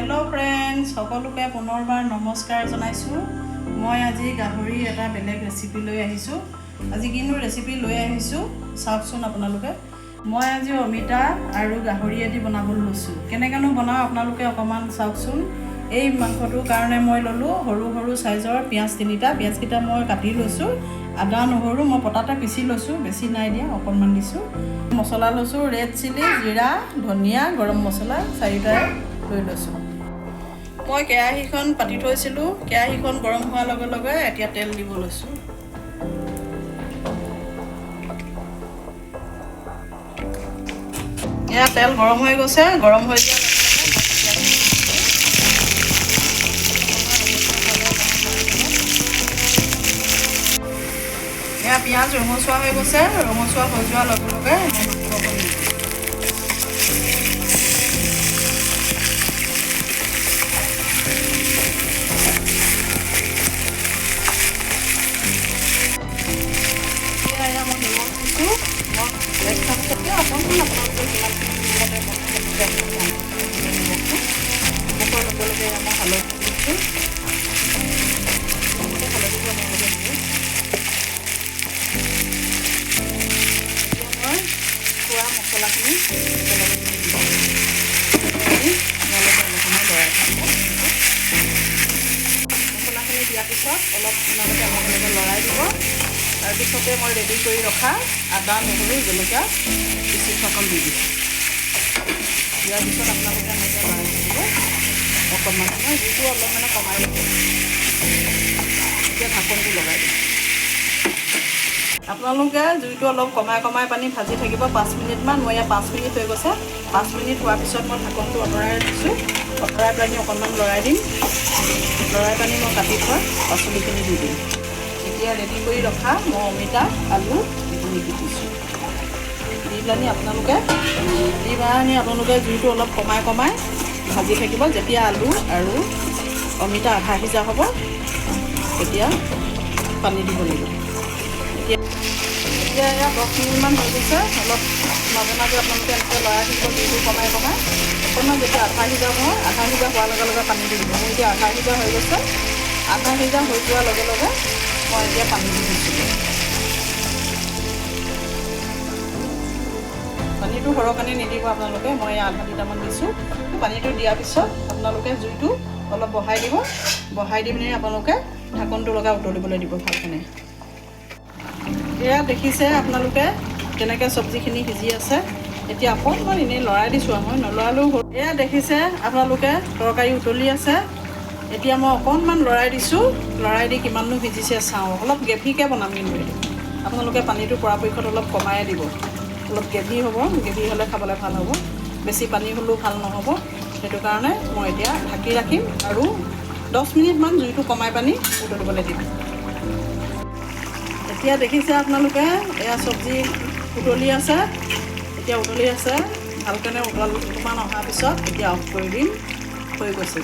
Hello friends सकलोके पुनर्बार नमस्कार जनाइছোঁ। मैं আজি गाहरी এটা বেলেগ ৰেচিপি লৈ আহিছোঁ। আজি কিনো ৰেচিপি লৈ আহিছোঁ চাওকচোন আপোনালোকে। মই আজি অমিতা আৰু গাহৰি এটি বনাবলৈ লৈছোঁ। কেনেকেনো বনাওঁ আপোনালোকে অকমান চাওকচোন। এই মাংসটোৰ কাৰণে মই ললোঁ সৰু সৰু সাইজৰ পিয়াজ তিনিটা। পিয়াজকেইটা মই কাটি লৈছোঁ। আদা নহৰু মই পটাতে পিচি লৈছোঁ, বেছি নাই দিয়া, অকণমান দিছোঁ। মছলা লৈছোঁ ৰেড চিলি, জিৰা, ধনিয়া, গৰম মছলা চাৰিটা লৈ লৈছোঁ। মই কেৰাহীখন পাতি থৈছিলোঁ। কেৰাহীখন গৰম হোৱাৰ লগে লগে এতিয়া তেল দিব লৈছোঁ। এয়া তেল গৰম হৈ গৈছে। গৰম হৈ যোৱাৰ এয়া পিঁয়াজ ৰঙচুৱা হৈ গৈছে। ৰঙচুৱা হৈ যোৱাৰ লগে লগে মই নিমখ দিছোঁ। মই এক চামুচতকৈ অকণমান আপোনালোকে নিমখৰ লগে লগে মই হালধি দিছোঁ। হালধিটো মই লগে দিছোঁ। মই খোৱা মছলাখিনি মছলাখিনি দিয়াৰ পিছত অলপ আপোনালোকে লৰাই দিব। তাৰপিছতে মই ৰেডি কৰি ৰখা আদা নহৰু জলকীয়া পিচি অকণ দি দিছোঁ। দিয়াৰ পিছত আপোনালোকে এনেকৈ লৰাই থাকিব অকণমান সময়, জুইটো অলপ কমাই দিব। এতিয়া ঢাকনটো লগাই দিম। আপোনালোকে জুইটো অলপ কমাই কমাই পানী ভাজি থাকিব 5 মিনিটমান। মই ইয়াত 5 মিনিট হৈ গৈছে। 5 মিনিট হোৱাৰ পিছত মই ঢাকনটো আঁতৰাই দিছোঁ। আঁতৰাই পানী অকণমান লৰাই দিম। লৰাই পানী মই কাটি থোৱা পাচলিখিনি দি দিম। এতিয়া ৰেডি কৰি ৰখা মই অমিতা আলু এইখিনি দি দিছোঁ। দি পেলানি আপোনালোকে জুইটো অলপ কমাই কমাই ভাজি থাকিব। যেতিয়া আলু আৰু অমিতা আধা সিজা হ'ব তেতিয়া পানী দিব লাগিব। এতিয়া এয়া 10 মিনিটমান হৈ গৈছে। অলপ মাজে মাজে আপোনালোকে এনেকৈ লৰাই থাকিব জুইটো কমাই কমাই। অকণমান যেতিয়া আধা সিজা হয়, আধা সিজা হোৱাৰ লগে লগে পানী দি দিব। মোৰ এতিয়া আধা সিজা হৈ গৈছে। আধা সিজা হৈ যোৱাৰ লগে লগে মই এতিয়া পানী দি দিছিলোঁ। পানীটো সৰহকানি নিদিব আপোনালোকে। মই আধা লিটাৰমান দিছোঁ। পানীটো দিয়াৰ পিছত আপোনালোকে জুইটো অলপ বঢ়াই দিব। বঢ়াই দি পিনি আপোনালোকে ঢাকনটো লগাই উতলিবলৈ দিব ভালকেনে। এয়া দেখিছে আপোনালোকে কেনেকৈ চব্জিখিনি সিজি আছে। এতিয়া অকণমান এনেই লৰাই দিছোঁ। মই নলৰালেও হ'ল। এয়া দেখিছে আপোনালোকে তৰকাৰী উতলি আছে। এতিয়া মই অকণমান লৰাই দিছোঁ। লৰাই দি কিমাননো সিজিছে চাওঁ। অলপ গ্ৰেভিকৈ বনাম কিন্তু আপোনালোকে পানীটো পৰাপক্ষত অলপ কমাই দিব। অলপ গ্ৰেভি হ'ব। গ্ৰেভি হ'লে খাবলৈ ভাল হ'ব। বেছি পানী হ'লেও ভাল নহ'ব। সেইটো কাৰণে মই এতিয়া ঢাকি ৰাখিম আৰু 10 মিনিটমান জুইটো কমাই পানী উতলিবলৈ দিম। এতিয়া দেখিছে আপোনালোকে এয়া চব্জি উতলি আছে। এতিয়া উতলি আছে ভালকেনে। উতলমান অহাৰ পিছত এতিয়া অফ কৰি দিম। হৈ গৈছে।